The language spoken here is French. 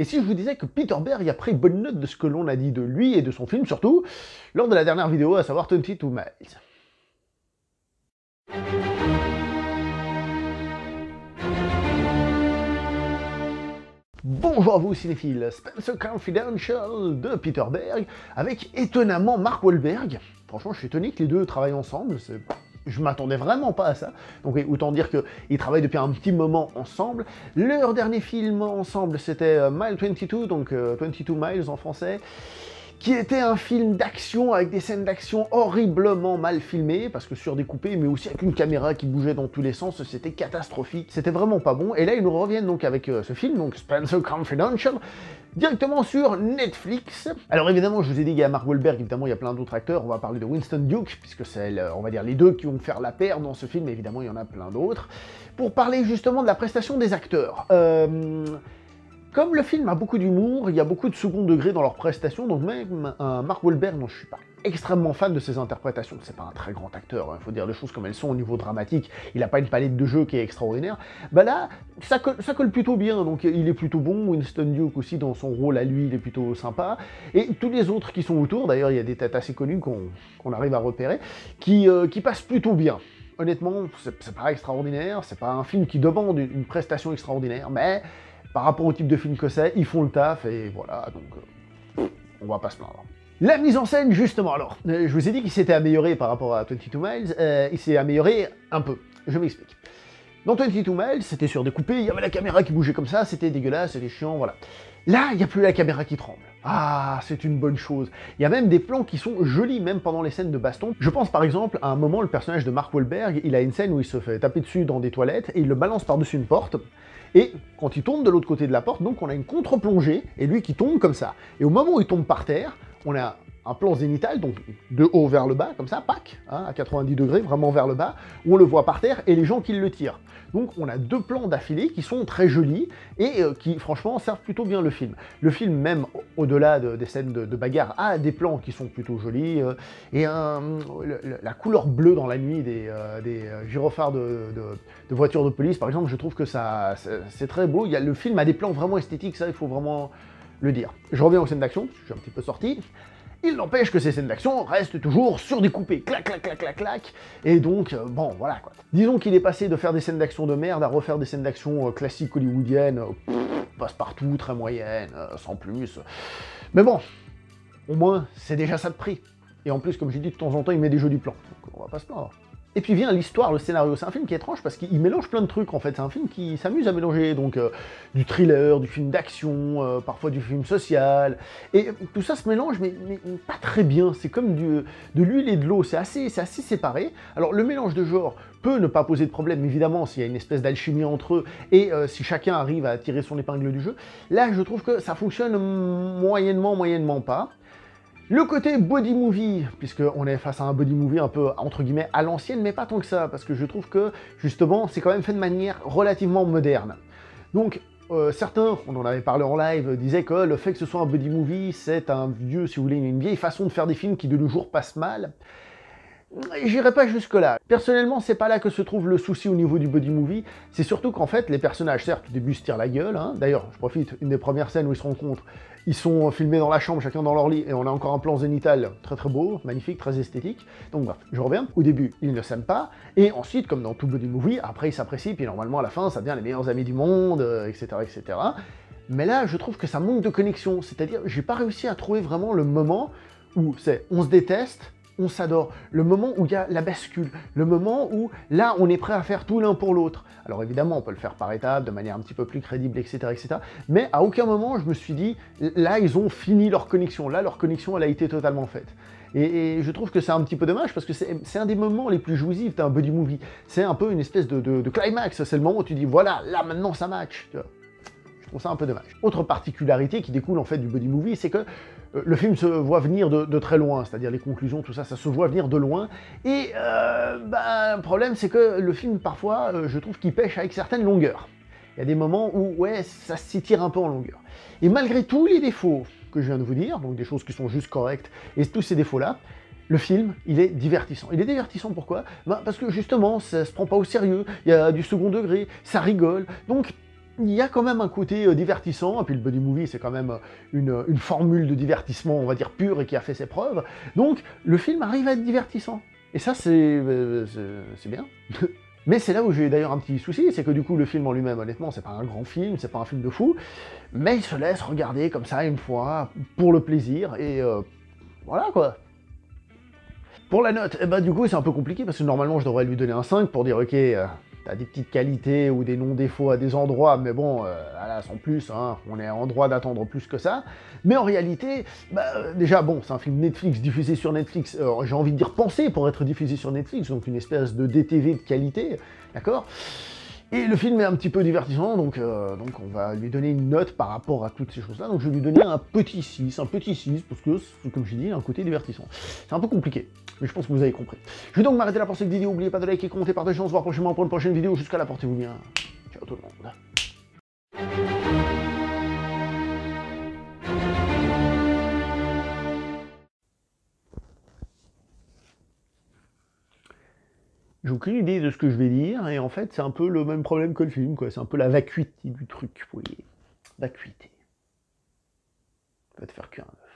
Et si je vous disais que Peter Berg a pris bonne note de ce que l'on a dit de lui et de son film surtout, lors de la dernière vidéo, à savoir 22 Miles. Bonjour à vous cinéphiles, Spencer Confidential de Peter Berg, avec étonnamment Mark Wahlberg. Franchement, je suis étonné que les deux travaillent ensemble, je m'attendais vraiment pas à ça. Donc oui, autant dire qu'ils travaillent depuis un petit moment ensemble. Leur dernier film ensemble, c'était Mile 22, donc 22 Miles en français, qui était un film d'action avec des scènes d'action horriblement mal filmées, parce que surdécoupées, mais aussi avec une caméra qui bougeait dans tous les sens, c'était catastrophique, c'était vraiment pas bon. Et là, ils nous reviennent donc avec ce film, donc Spencer Confidential, directement sur Netflix. Alors évidemment, je vous ai dit qu'il y a Mark Wahlberg, évidemment il y a plein d'autres acteurs, on va parler de Winston Duke, puisque c'est, on va dire, les deux qui vont faire la paire dans ce film, mais évidemment il y en a plein d'autres, pour parler justement de la prestation des acteurs. Comme le film a beaucoup d'humour, il y a beaucoup de second degré dans leurs prestations, donc même un Mark Wahlberg dont je suis pas extrêmement fan de ses interprétations, c'est pas un très grand acteur, il faut dire les choses comme elles sont au niveau dramatique, il a pas une palette de jeu qui est extraordinaire, bah là, ça colle plutôt bien, donc il est plutôt bon, Winston Duke aussi dans son rôle à lui, il est plutôt sympa, et tous les autres qui sont autour, d'ailleurs il y a des têtes assez connues qu'on arrive à repérer, qui passent plutôt bien. Honnêtement, c'est pas extraordinaire, c'est pas un film qui demande une prestation extraordinaire, mais par rapport au type de film que c'est, ils font le taf, et voilà, donc on va pas se plaindre. La mise en scène, justement, alors, je vous ai dit qu'il s'était amélioré par rapport à 22 Miles, il s'est amélioré un peu, je m'explique. Dans 22 Miles, c'était surdécoupé, il y avait la caméra qui bougeait comme ça, c'était dégueulasse, c'était chiant, voilà. Là, il n'y a plus la caméra qui tremble. Ah, c'est une bonne chose. Il y a même des plans qui sont jolis, même pendant les scènes de baston. Je pense par exemple à un moment, le personnage de Mark Wahlberg, il a une scène où il se fait taper dessus dans des toilettes, et il le balance par-dessus une porte, et quand il tombe de l'autre côté de la porte, donc on a une contre-plongée, et lui qui tombe comme ça. Et au moment où il tombe par terre, on a un plan zénital, donc de haut vers le bas, comme ça, pack, hein, à 90 degrés, vraiment vers le bas, où on le voit par terre, et les gens qui le tirent. Donc on a deux plans d'affilée qui sont très jolis, et qui franchement servent plutôt bien le film. Le film, même au-delà des scènes de bagarre, a des plans qui sont plutôt jolis, et la couleur bleue dans la nuit des gyrophares de voitures de police, par exemple, je trouve que ça c'est très beau. Le film a des plans vraiment esthétiques, ça il faut vraiment le dire. Je reviens aux scènes d'action, je suis un petit peu sorti. Il n'empêche que ces scènes d'action restent toujours surdécoupées, clac, clac, clac, clac, clac, et donc, bon, voilà, quoi. Disons qu'il est passé de faire des scènes d'action de merde à refaire des scènes d'action classiques hollywoodiennes, passe-partout, très moyennes, sans plus. Mais bon, au moins, c'est déjà ça de prix. Et en plus, comme j'ai dit, de temps en temps, il met des jolis plans, donc on va pas se plaindre. Et puis vient l'histoire, le scénario. C'est un film qui est étrange parce qu'il mélange plein de trucs en fait. C'est un film qui s'amuse à mélanger donc du thriller, du film d'action, parfois du film social. Et tout ça se mélange mais pas très bien. C'est comme de l'huile et de l'eau. C'est assez séparé. Alors le mélange de genres peut ne pas poser de problème évidemment s'il y a une espèce d'alchimie entre eux et si chacun arrive à tirer son épingle du jeu. Là je trouve que ça fonctionne moyennement pas. Le côté body movie, puisqu'on est face à un body movie un peu, entre guillemets, à l'ancienne, mais pas tant que ça, parce que je trouve que, justement, c'est quand même fait de manière relativement moderne. Donc, certains, on en avait parlé en live, disaient que le fait que ce soit un body movie, c'est un vieux, si vous voulez, une vieille façon de faire des films qui de nos jours passent mal. J'irai pas jusque-là. Personnellement, c'est pas là que se trouve le souci au niveau du body movie, c'est surtout qu'en fait, les personnages, certes, au début se tirent la gueule, hein. D'ailleurs, je profite, une des premières scènes où ils se rencontrent, ils sont filmés dans la chambre, chacun dans leur lit, et on a encore un plan zénital très très beau, magnifique, très esthétique. Donc bref, je reviens. Au début, ils ne s'aiment pas, et ensuite, comme dans tout body movie, après ils s'apprécient, puis normalement à la fin, ça devient les meilleurs amis du monde, etc., etc. Mais là, je trouve que ça manque de connexion, c'est-à-dire, j'ai pas réussi à trouver vraiment le moment où c'est on se déteste, on s'adore, le moment où il y a la bascule, le moment où là on est prêt à faire tout l'un pour l'autre. Alors évidemment on peut le faire par étapes, de manière un petit peu plus crédible, etc., etc. Mais à aucun moment je me suis dit, là ils ont fini leur connexion, là leur connexion elle a été totalement faite. Et je trouve que c'est un petit peu dommage parce que c'est un des moments les plus jouissifs d'un buddy movie. C'est un peu une espèce de climax, c'est le moment où tu dis voilà, là maintenant ça match. Tu vois. Je trouve ça un peu dommage. Autre particularité qui découle en fait du buddy movie, c'est que le film se voit venir de très loin, c'est-à-dire les conclusions, tout ça, ça se voit venir de loin. Et le problème, c'est que le film, parfois, je trouve qu'il pêche avec certaines longueurs. Il y a des moments où, ouais, ça s'étire un peu en longueur. Et malgré tous les défauts que je viens de vous dire, donc des choses qui sont juste correctes, et tous ces défauts-là, le film, il est divertissant. Il est divertissant pourquoi? Parce que justement, ça se prend pas au sérieux, il y a du second degré, ça rigole, donc il y a quand même un côté divertissant, et puis le buddy movie, c'est quand même une formule de divertissement, on va dire, pure, et qui a fait ses preuves. Donc, le film arrive à être divertissant. Et ça, c'est bien. Mais c'est là où j'ai d'ailleurs un petit souci, c'est que du coup, le film en lui-même, honnêtement, c'est pas un grand film, c'est pas un film de fou, mais il se laisse regarder comme ça, une fois, pour le plaisir, et voilà, quoi. Pour la note, eh ben, du coup, c'est un peu compliqué, parce que normalement, je devrais lui donner un 5 pour dire, ok, t'as des petites qualités ou des non-défauts à des endroits, mais bon, voilà, sans plus, hein, on est en droit d'attendre plus que ça. Mais en réalité, bah, déjà, bon, c'est un film Netflix, diffusé sur Netflix, j'ai envie de dire pensé pour être diffusé sur Netflix, donc une espèce de DTV de qualité, d'accord? Et le film est un petit peu divertissant, donc on va lui donner une note par rapport à toutes ces choses-là. Donc je vais lui donner un petit 6, parce que, comme je dis, il y a un côté divertissant. C'est un peu compliqué, mais je pense que vous avez compris. Je vais donc m'arrêter là pour cette vidéo. N'oubliez pas de liker, commenter, partager. On se voit prochainement pour une prochaine vidéo. Jusqu'à là, portez-vous bien. Ciao tout le monde. J'ai aucune idée de ce que je vais dire, et en fait, c'est un peu le même problème que le film, quoi. C'est un peu la vacuité du truc, vous voyez. Vacuité. Va te faire cuire un œuf.